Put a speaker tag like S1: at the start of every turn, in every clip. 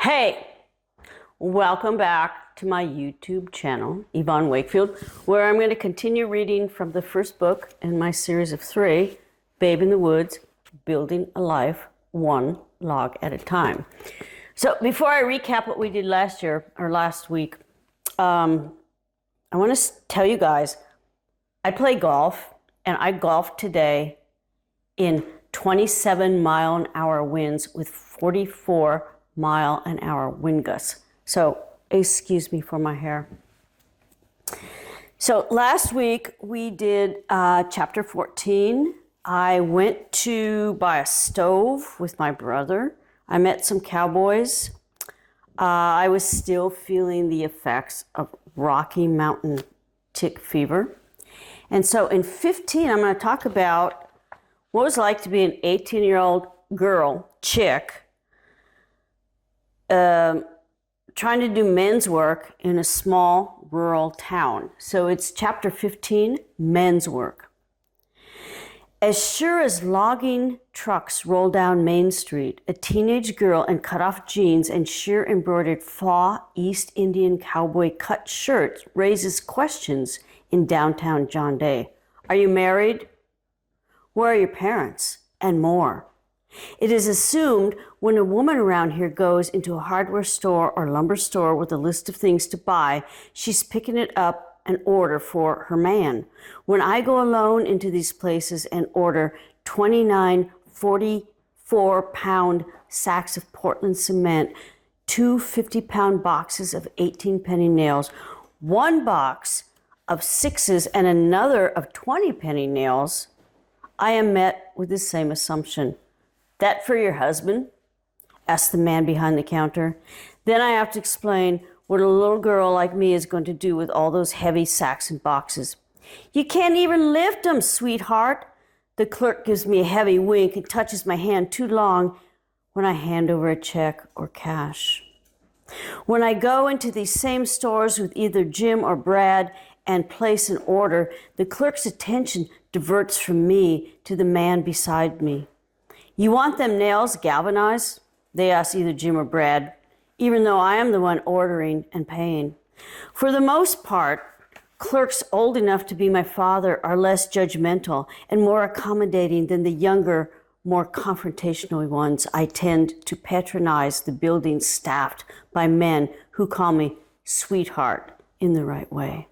S1: Hey, welcome back to my YouTube channel, Yvonne Wakefield, where I'm going to continue reading from the first book in my series of 3, Babe in the Woods, Building a Life, One Log at a Time. So before I recap what we did last week, I want to tell you guys, I play golf, and I golfed today in 27-mile-an-hour winds with 44-mile-an-hour wind gusts. So excuse me for my hair. So last week we did chapter 14. I went to buy a stove with my brother. I met some cowboys. I was still feeling the effects of Rocky Mountain tick fever. And so in 15, I'm going to talk about what it was like to be an 18-year-old girl, chick, trying to do men's work in a small rural town. So it's chapter 15, men's work. As sure as logging trucks roll down Main Street, a teenage girl in cut-off jeans and sheer embroidered faux East Indian cowboy cut shirt raises questions in downtown John Day. Are you married? Where are your parents? And more. It is assumed when a woman around here goes into a hardware store or lumber store with a list of things to buy, she's picking it up and order for her man. When I go alone into these places and order 29 44-pound sacks of Portland cement, 2 50-pound boxes of 18-penny nails, 1 box of 6s and another of 20-penny nails, I am met with the same assumption. That for your husband? Asked the man behind the counter. Then I have to explain what a little girl like me is going to do with all those heavy sacks and boxes. You can't even lift them, sweetheart. The clerk gives me a heavy wink and touches my hand too long when I hand over a check or cash. When I go into these same stores with either Jim or Brad and place an order, the clerk's attention diverts from me to the man beside me. You want them nails galvanized? They ask either Jim or Brad, even though I am the one ordering and paying. For the most part, clerks old enough to be my father are less judgmental and more accommodating than the younger, more confrontational ones. I tend to patronize the buildings staffed by men who call me sweetheart in the right way.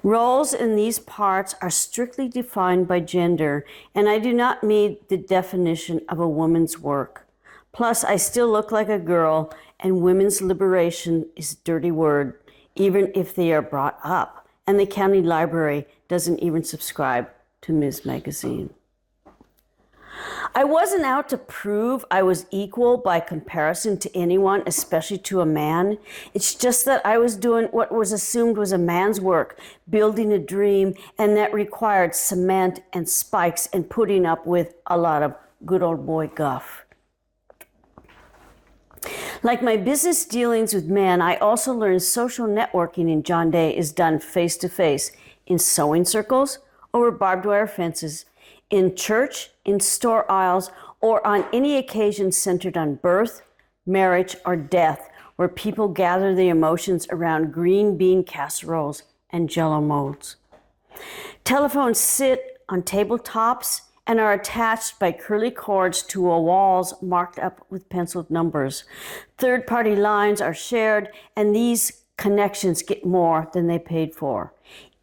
S1: Roles in these parts are strictly defined by gender, and I do not meet the definition of a woman's work. Plus, I still look like a girl, and women's liberation is a dirty word, even if they are brought up, and the county library doesn't even subscribe to Ms. Magazine. I wasn't out to prove I was equal by comparison to anyone, especially to a man. It's just that I was doing what was assumed was a man's work, building a dream, and that required cement and spikes and putting up with a lot of good old boy guff. Like my business dealings with men, I also learned social networking in John Day is done face-to-face in sewing circles, over barbed wire fences, in church, in store aisles, or on any occasion centered on birth, marriage, or death, where people gather their emotions around green bean casseroles and Jell-O molds. Telephones sit on tabletops and are attached by curly cords to walls marked up with penciled numbers. Third-party lines are shared, and these connections get more than they paid for.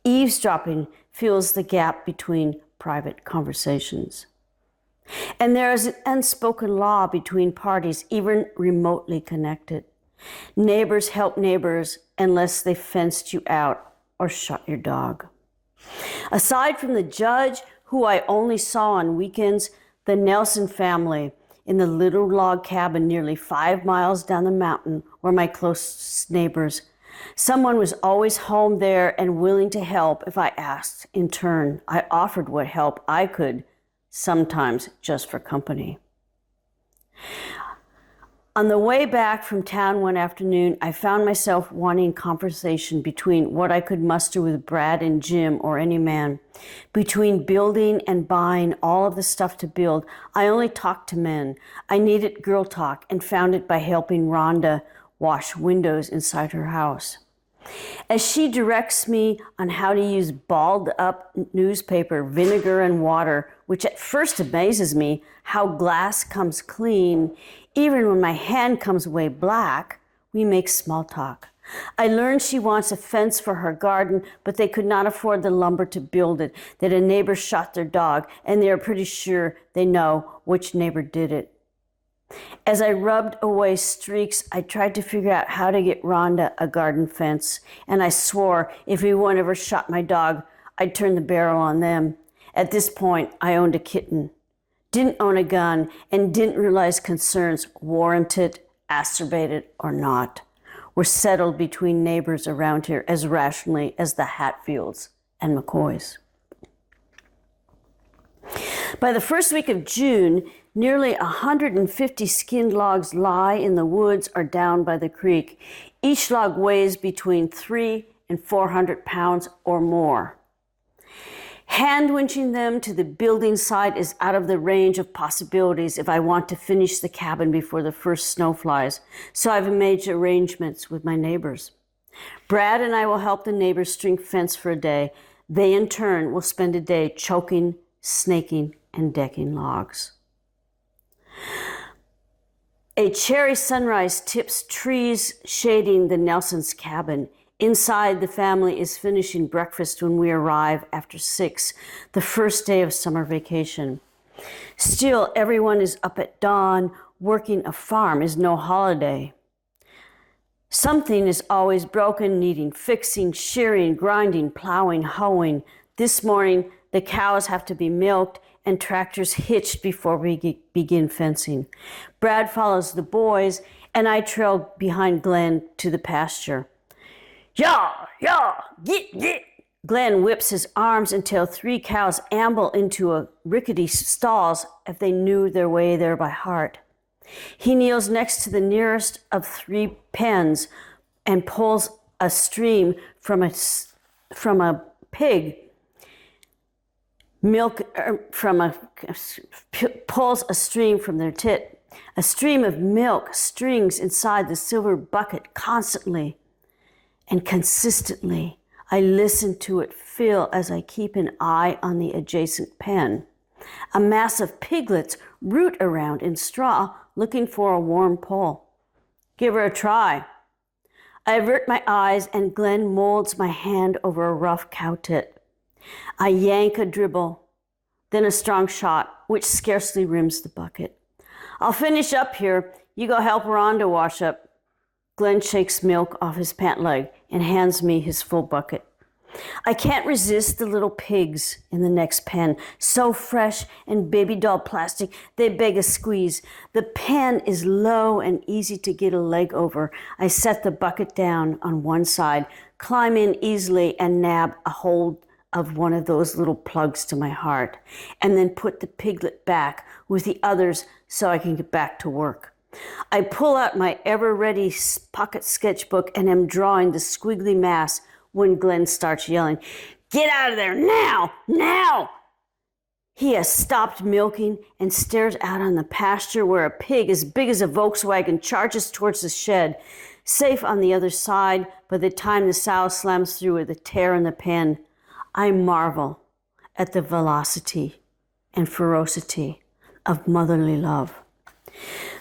S1: Eavesdropping fills the gap between private conversations. And there is an unspoken law between parties, even remotely connected. Neighbors help neighbors unless they fenced you out or shot your dog. Aside from the judge, who I only saw on weekends, the Nelson family in the little log cabin nearly 5 miles down the mountain were my closest neighbors. Someone was always home there and willing to help if I asked. In turn, I offered what help I could, sometimes just for company. On the way back from town one afternoon, I found myself wanting conversation between what I could muster with Brad and Jim or any man. Between building and buying all of the stuff to build, I only talked to men. I needed girl talk and found it by helping Rhonda wash windows inside her house. As she directs me on how to use balled up newspaper, vinegar, and water, which at first amazes me, how glass comes clean, even when my hand comes away black, we make small talk. I learned she wants a fence for her garden, but they could not afford the lumber to build it, that a neighbor shot their dog, and they are pretty sure they know which neighbor did it. As I rubbed away streaks, I tried to figure out how to get Rhonda a garden fence, and I swore if anyone ever shot my dog, I'd turn the barrel on them. At this point, I owned a kitten, didn't own a gun, and didn't realize concerns, warranted, acerbated, or not, were settled between neighbors around here as rationally as the Hatfields and McCoys. By the first week of June, nearly 150 skinned logs lie in the woods or down by the creek. Each log weighs between 300 and 400 pounds or more. Hand winching them to the building site is out of the range of possibilities if I want to finish the cabin before the first snow flies, so I've made arrangements with my neighbors. Brad and I will help the neighbors string fence for a day. They in turn will spend a day choking, snaking, and decking logs. A cherry sunrise tips trees shading the Nelsons' cabin. Inside, the family is finishing breakfast when we arrive after 6, the first day of summer vacation. Still, everyone is up at dawn. Working a farm is no holiday. Something is always broken, needing fixing, shearing, grinding, plowing, hoeing. This morning, the cows have to be milked and tractors hitched before we begin fencing. Brad follows the boys, and I trail behind Glenn to the pasture. Yaw, yaw, get. Glenn whips his arms until 3 cows amble into a rickety stalls if they knew their way there by heart. He kneels next to the nearest of 3 pens and pulls a stream from a pig. Pulls a stream from their tit. A stream of milk strings inside the silver bucket constantly and consistently. I listen to it fill as I keep an eye on the adjacent pen. A mass of piglets root around in straw looking for a warm pull. Give her a try. I avert my eyes and Glenn molds my hand over a rough cow tit. I yank a dribble, then a strong shot, which scarcely rims the bucket. I'll finish up here. You go help Rhonda wash up. Glenn shakes milk off his pant leg and hands me his full bucket. I can't resist the little pigs in the next pen, so fresh and baby doll plastic, they beg a squeeze. The pen is low and easy to get a leg over. I set the bucket down on one side, climb in easily, and nab a hold of one of those little plugs to my heart, and then put the piglet back with the others so I can get back to work. I pull out my ever-ready pocket sketchbook and am drawing the squiggly mass when Glenn starts yelling, "Get out of there now, now!" He has stopped milking and stares out on the pasture where a pig as big as a Volkswagen charges towards the shed. Safe on the other side, by the time the sow slams through with a tear in the pen, I marvel at the velocity and ferocity of motherly love.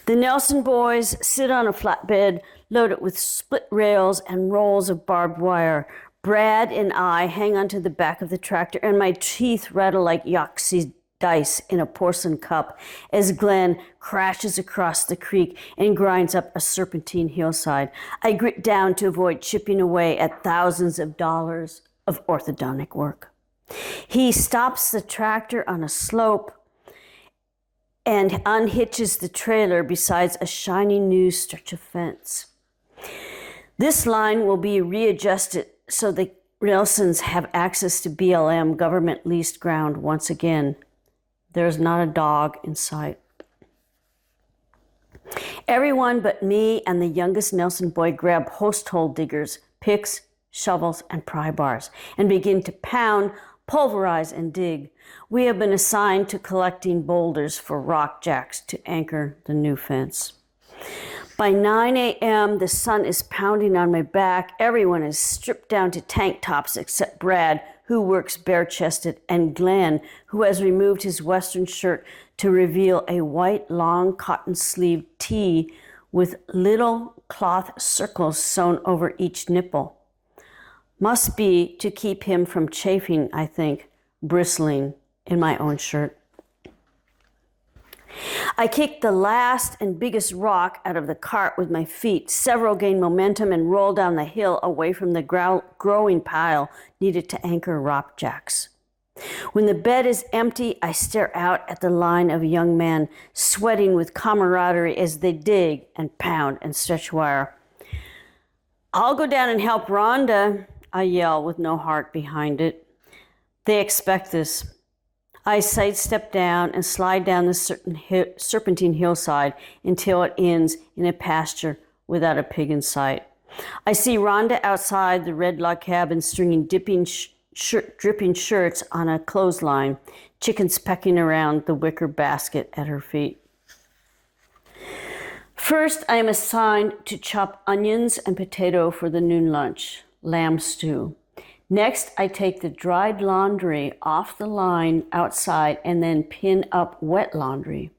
S1: The Nelson boys sit on a flatbed loaded with split rails and rolls of barbed wire. Brad and I hang onto the back of the tractor, and my teeth rattle like Yahtzee dice in a porcelain cup as Glenn crashes across the creek and grinds up a serpentine hillside. I grit down to avoid chipping away at thousands of dollars of orthodontic work. He stops the tractor on a slope and unhitches the trailer beside a shiny new stretch of fence. This line will be readjusted so the Nelsons have access to BLM government leased ground once again. There's not a dog in sight. Everyone but me and the youngest Nelson boy grab post hole diggers, picks, shovels, and pry bars, and begin to pound, pulverize, and dig. We have been assigned to collecting boulders for rock jacks to anchor the new fence. By 9 a.m., the sun is pounding on my back. Everyone is stripped down to tank tops except Brad, who works bare-chested, and Glenn, who has removed his Western shirt to reveal a white, long, cotton-sleeved tee with little cloth circles sewn over each nipple. Must be to keep him from chafing, I think, bristling in my own shirt. I kicked the last and biggest rock out of the cart with my feet. Several gained momentum and rolled down the hill away from the growing pile needed to anchor rock jacks. When the bed is empty, I stare out at the line of young men sweating with camaraderie as they dig and pound and stretch wire. I'll go down and help Rhonda, I yell with no heart behind it. They expect this. I sidestep down and slide down the serpentine hillside until it ends in a pasture without a pig in sight. I see Rhonda outside the red log cabin stringing dripping shirts on a clothesline, chickens pecking around the wicker basket at her feet. First, I am assigned to chop onions and potato for the noon lunch, lamb stew. Next, I take the dried laundry off the line outside and then pin up wet laundry.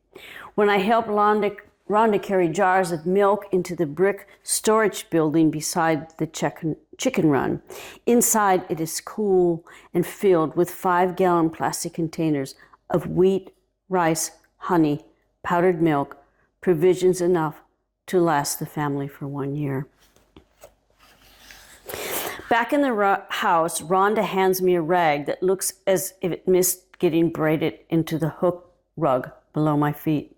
S1: When I help Rhonda carry jars of milk into the brick storage building beside the chicken run, inside it is cool and filled with 5-gallon plastic containers of wheat, rice, honey, powdered milk, provisions enough to last the family for 1 year. Back in the house, Rhonda hands me a rag that looks as if it missed getting braided into the hook rug below my feet.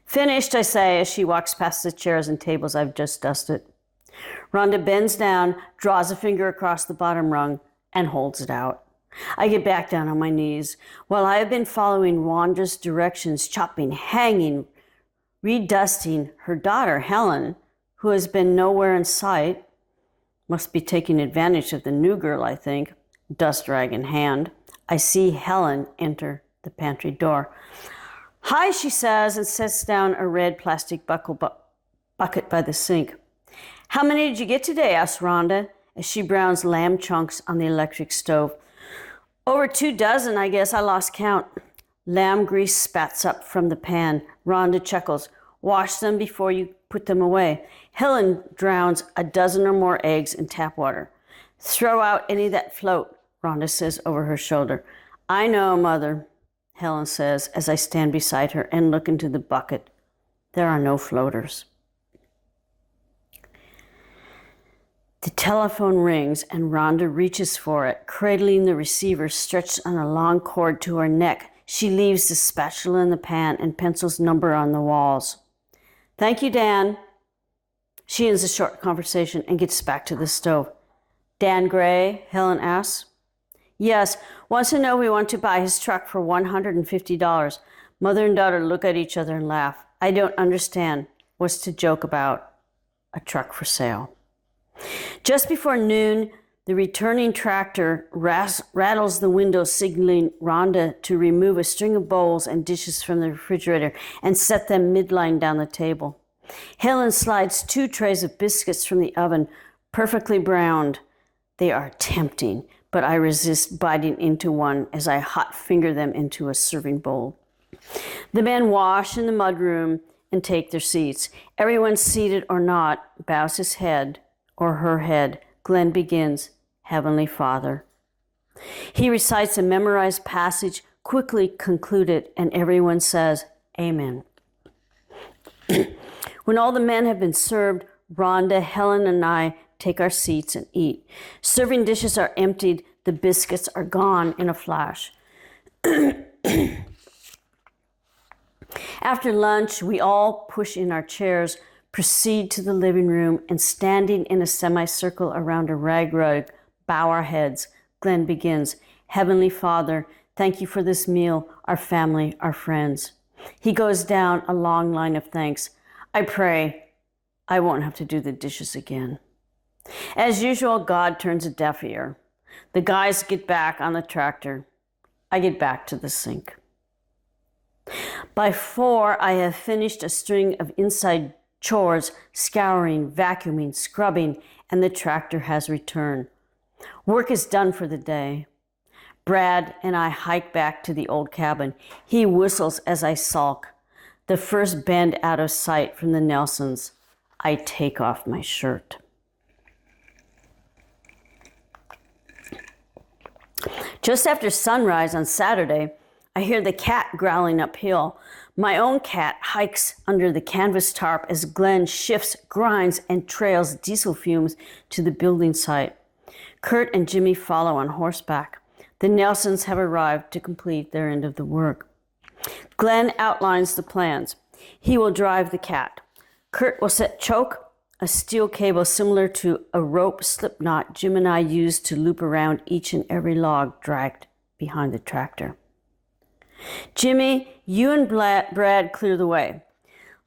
S1: Finished, I say, as she walks past the chairs and tables I've just dusted. Rhonda bends down, draws a finger across the bottom rung, and holds it out. I get back down on my knees. While I have been following Rhonda's directions, chopping, hanging, redusting, her daughter, Helen, who has been nowhere in sight, must be taking advantage of the new girl, I think, dust rag in hand. I see Helen enter the pantry door. Hi, she says, and sets down a red plastic bucket by the sink. How many did you get today? Asks Rhonda as she browns lamb chunks on the electric stove. Over 24, I guess. I lost count. Lamb grease spats up from the pan. Rhonda chuckles. Wash them before you put them away. Helen drowns a dozen or more eggs in tap water. Throw out any that float, Rhonda says over her shoulder. I know, Mother, Helen says as I stand beside her and look into the bucket. There are no floaters. The telephone rings and Rhonda reaches for it, cradling the receiver stretched on a long cord to her neck. She leaves the spatula in the pan and pencils number on the walls. Thank you, Dan. She ends a short conversation and gets back to the stove. Dan Gray, Helen asks. Yes, wants to know we want to buy his truck for $150. Mother and daughter look at each other and laugh. I don't understand. What's to joke about? A truck for sale. Just before noon, the returning tractor rattles the window, signaling Rhonda to remove a string of bowls and dishes from the refrigerator and set them midline down the table. Helen slides 2 trays of biscuits from the oven, perfectly browned. They are tempting, but I resist biting into one as I hot finger them into a serving bowl. The men wash in the mudroom and take their seats. Everyone, seated or not, bows his head or her head. Glenn begins, Heavenly Father. He recites a memorized passage, quickly concluded, and everyone says, Amen. When all the men have been served, Rhonda, Helen, and I take our seats and eat. Serving dishes are emptied. The biscuits are gone in a flash. After lunch, we all push in our chairs, proceed to the living room, and standing in a semicircle around a rag rug, bow our heads. Glenn begins, Heavenly Father, thank you for this meal, our family, our friends. He goes down a long line of thanks. I pray I won't have to do the dishes again. As usual, God turns a deaf ear. The guys get back on the tractor. I get back to the sink. By 4, I have finished a string of inside chores, scouring, vacuuming, scrubbing, and the tractor has returned. Work is done for the day. Brad and I hike back to the old cabin. He whistles as I sulk. The first bend out of sight from the Nelsons, I take off my shirt. Just after sunrise on Saturday, I hear the cat growling uphill. My own cat hikes under the canvas tarp as Glenn shifts, grinds, and trails diesel fumes to the building site. Kurt and Jimmy follow on horseback. The Nelsons have arrived to complete their end of the work. Glenn outlines the plans. He will drive the cat. Kurt will set choke, a steel cable similar to a rope slip knot Jim and I used to loop around each and every log dragged behind the tractor. Jimmy, you and Brad clear the way.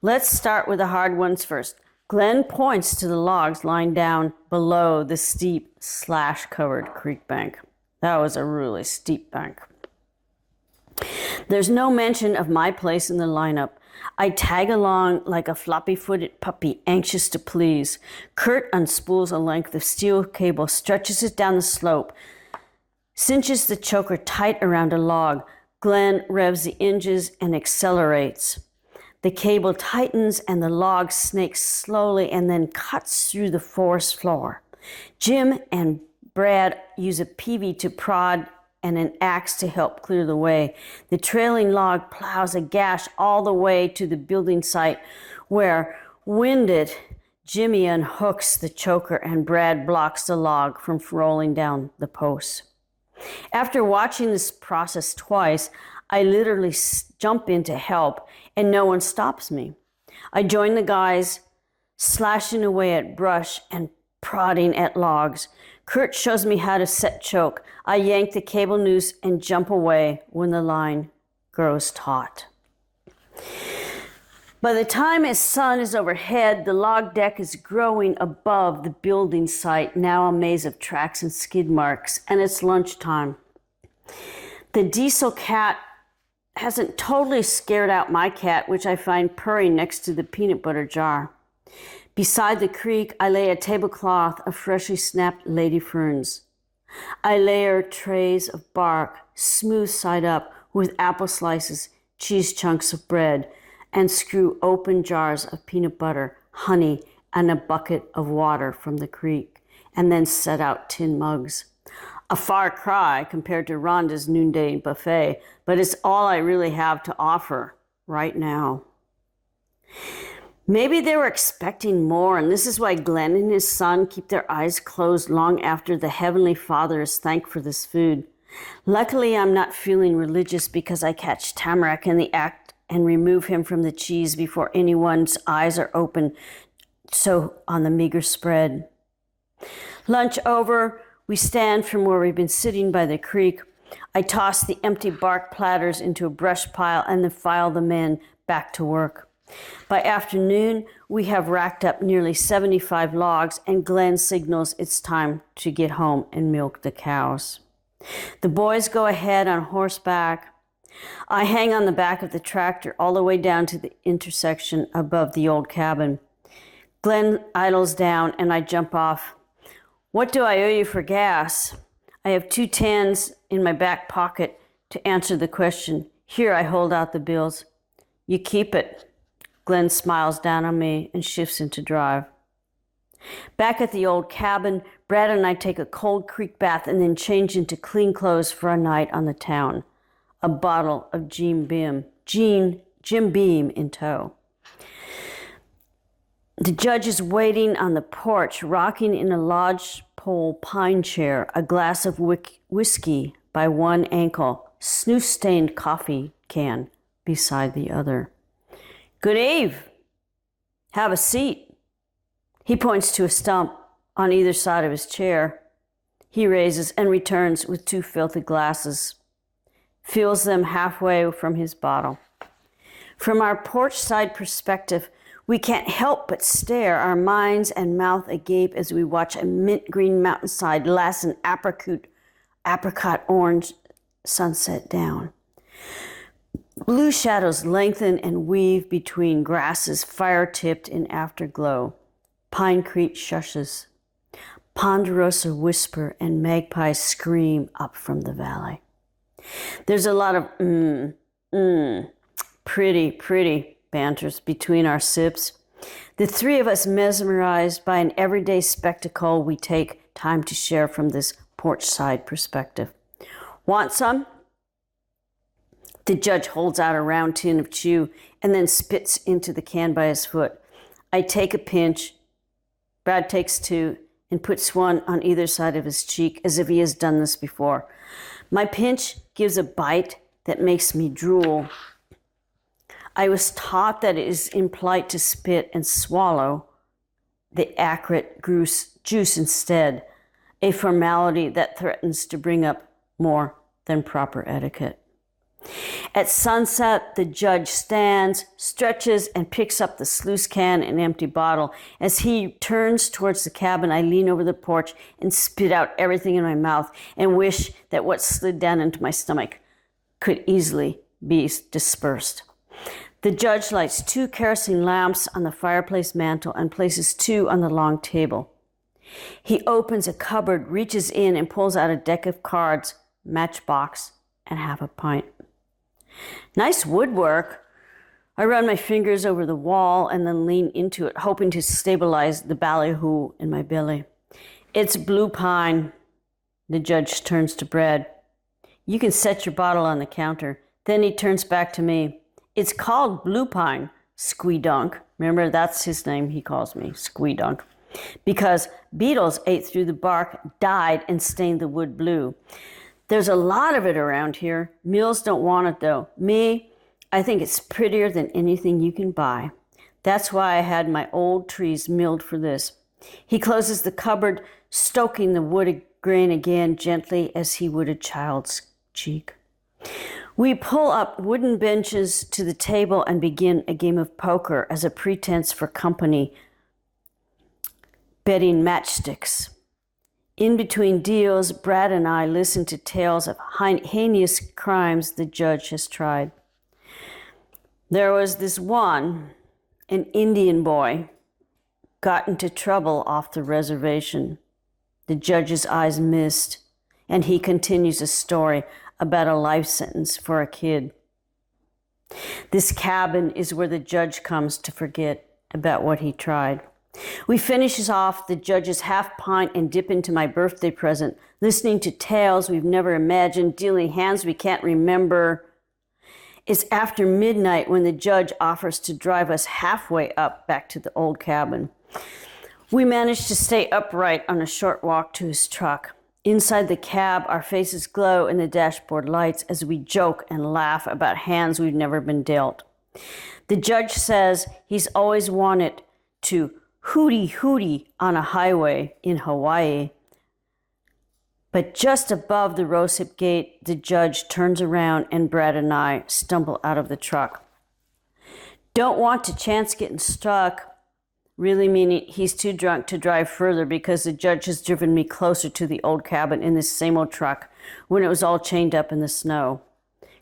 S1: Let's start with the hard ones first. Glenn points to the logs lying down below the steep, slash-covered creek bank. That was a really steep bank. There's no mention of my place in the lineup. I tag along like a floppy-footed puppy, anxious to please. Kurt unspools a length of steel cable, stretches it down the slope, cinches the choker tight around a log. Glenn revs the hinges and accelerates. The cable tightens and the log snakes slowly and then cuts through the forest floor. Jim and Brad use a peavey to prod and an axe to help clear the way. The trailing log plows a gash all the way to the building site where, winded, Jimmy unhooks the choker and Brad blocks the log from rolling down the posts. After watching this process twice, I literally jump in to help and no one stops me. I join the guys, slashing away at brush and prodding at logs. Kurt shows me how to set choke. I yank the cable noose and jump away when the line grows taut. By the time his sun is overhead, the log deck is growing above the building site, now a maze of tracks and skid marks, and it's lunchtime. The diesel cat hasn't totally scared out my cat, which I find purring next to the peanut butter jar. Beside the creek, I lay a tablecloth of freshly snapped lady ferns. I layer trays of bark, smooth side up, with apple slices, cheese chunks of bread, and screw open jars of peanut butter, honey, and a bucket of water from the creek, and then set out tin mugs. A far cry compared to Rhonda's noonday buffet, but it's all I really have to offer right now. Maybe they were expecting more, and this is why Glenn and his son keep their eyes closed long after the Heavenly Father is thanked for this food. Luckily, I'm not feeling religious because I catch Tamarack in the act and remove him from the cheese before anyone's eyes are open, so on the meager spread. Lunch over, we stand from where we've been sitting by the creek. I toss the empty bark platters into a brush pile and then file them in back to work. By afternoon, we have racked up nearly 75 logs, and Glenn signals it's time to get home and milk the cows. The boys go ahead on horseback. I hang on the back of the tractor all the way down to the intersection above the old cabin. Glenn idles down, and I jump off. What do I owe you for gas? I have 2 tens in my back pocket to answer the question. Here, I hold out the bills. You keep it. Glenn smiles down on me and shifts into drive. Back at the old cabin, Brad and I take a cold creek bath and then change into clean clothes for a night on the town. A bottle of Jim Beam in tow. The judge is waiting on the porch, rocking in a lodgepole pine chair, a glass of whiskey by one ankle, snooze-stained coffee can beside the other. Good eve. Have a seat. He points to a stump on either side of his chair. He raises and returns with 2 filthy glasses, fills them halfway from his bottle. From our porch side perspective, We can't help but stare, our minds and mouth agape as we watch a mint green mountainside last an apricot orange sunset down. Blue shadows lengthen and weave between grasses fire-tipped in afterglow. Pine Creek shushes. Ponderosa whisper and magpies scream up from the valley. There's a lot of pretty banters between our sips. The three of us mesmerized by an everyday spectacle we take time to share from this porch-side perspective. Want some? The judge holds out a round tin of chew and then spits into the can by his foot. I take a pinch. Brad takes two and puts one on either side of his cheek as if he has done this before. My pinch gives a bite that makes me drool. I was taught that it is impolite to spit and swallow the acrid juice instead, a formality that threatens to bring up more than proper etiquette. At sunset, the judge stands, stretches, and picks up the sluice can and empty bottle. As he turns towards the cabin, I lean over the porch and spit out everything in my mouth and wish that what slid down into my stomach could easily be dispersed. The judge lights 2 kerosene lamps on the fireplace mantel and places 2 on the long table. He opens a cupboard, reaches in, and pulls out a deck of cards, matchbox, and half a pint. Nice woodwork. I run my fingers over the wall and then lean into it, hoping to stabilize the ballyhoo in my belly. It's blue pine. The judge turns to Brad. You can set your bottle on the counter. Then he turns back to me. It's called blue pine, Squee-Dunk. Remember, that's his name, he calls me, Squee-Dunk. Because beetles ate through the bark, died, and stained the wood blue. There's a lot of it around here. Mills don't want it, though. Me, I think it's prettier than anything you can buy. That's why I had my old trees milled for this. He closes the cupboard, stoking the wood grain again gently as he would a child's cheek. We pull up wooden benches to the table and begin a game of poker as a pretense for company, betting matchsticks. In between deals, Brad and I listen to tales of heinous crimes the judge has tried. There was this one, an Indian boy, got into trouble off the reservation. The judge's eyes mist, and he continues a story about a life sentence for a kid. This cabin is where the judge comes to forget about what he tried. We finish off the judge's half pint and dip into my birthday present, listening to tales we've never imagined, dealing hands we can't remember. It's after midnight when the judge offers to drive us halfway up back to the old cabin. We manage to stay upright on a short walk to his truck. Inside the cab, our faces glow in the dashboard lights as we joke and laugh about hands we've never been dealt. The judge says he's always wanted to hooty on a highway in Hawaii. But just above the rosehip gate, the judge turns around and Brad and I stumble out of the truck. Don't want to chance getting stuck, really meaning he's too drunk to drive further because the judge has driven me closer to the old cabin in this same old truck when it was all chained up in the snow.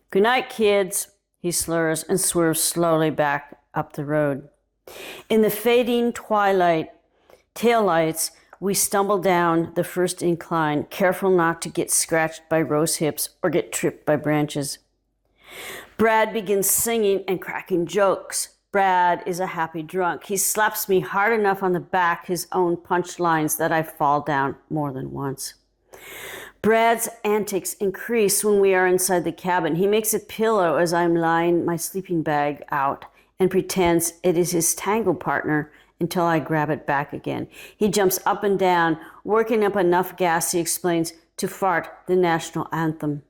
S1: Good night, kids, he slurs and swerves slowly back up the road. In the fading twilight taillights, we stumble down the first incline, careful not to get scratched by rose hips or get tripped by branches. Brad begins singing and cracking jokes. Brad is a happy drunk. He slaps me hard enough on the back, his own punchlines, that I fall down more than once. Brad's antics increase when we are inside the cabin. He makes a pillow as I'm lying my sleeping bag out and pretends it is his tango partner until I grab it back again. He jumps up and down, working up enough gas, he explains, to fart the national anthem.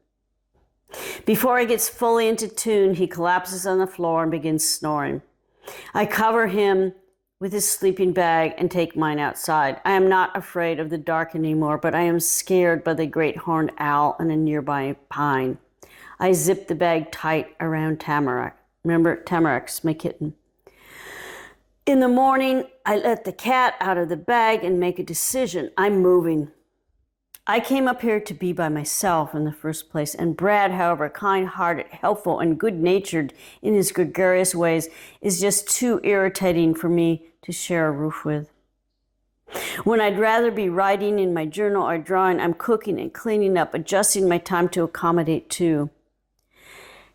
S1: Before he gets fully into tune, he collapses on the floor and begins snoring. I cover him with his sleeping bag and take mine outside. I am not afraid of the dark anymore, but I am scared by the great horned owl and a nearby pine. I zip the bag tight around Tamarack. Remember, Tamarack's my kitten. In the morning, I let the cat out of the bag and make a decision. I'm moving. I came up here to be by myself in the first place, and Brad, however kind-hearted, helpful, and good-natured in his gregarious ways, is just too irritating for me to share a roof with. When I'd rather be writing in my journal or drawing, I'm cooking and cleaning up, adjusting my time to accommodate too.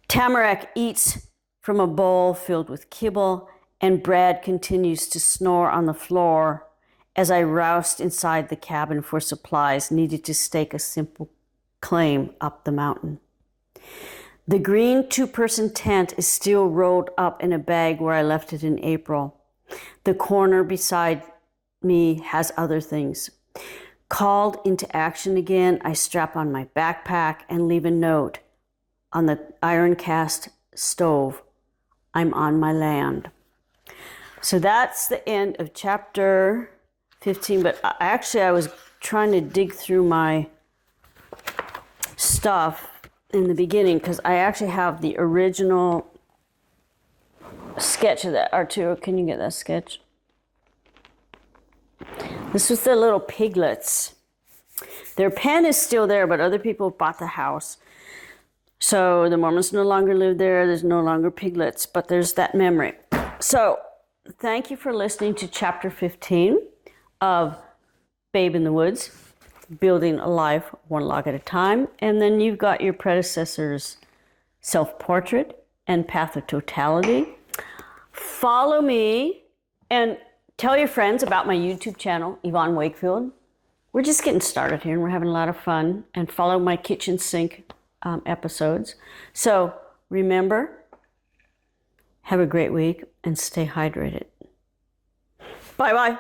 S1: Tamarack eats from a bowl filled with kibble, and Brad continues to snore on the floor as I roused inside the cabin for supplies needed to stake a simple claim up the mountain. The green two-person tent is still rolled up in a bag where I left it in April. The corner beside me has other things. Called into action again, I strap on my backpack and leave a note on the iron cast stove. I'm on my land. So that's the end of chapter 15, but actually I was trying to dig through my stuff in the beginning because I actually have the original sketch of that. Arturo, can you get that sketch? This was the little piglets. Their pen is still there, but other people bought the house. So the Mormons no longer live there. There's no longer piglets, but there's that memory. So thank you for listening to chapter 15 of Babe in the Woods, Building a Life One Log at a Time. And then you've got your predecessor's self-portrait and Path of Totality. Follow me and tell your friends about my YouTube channel, Yvonne Wakefield. We're just getting started here and we're having a lot of fun. And follow my kitchen sink episodes. So remember, have a great week and stay hydrated. Bye-bye.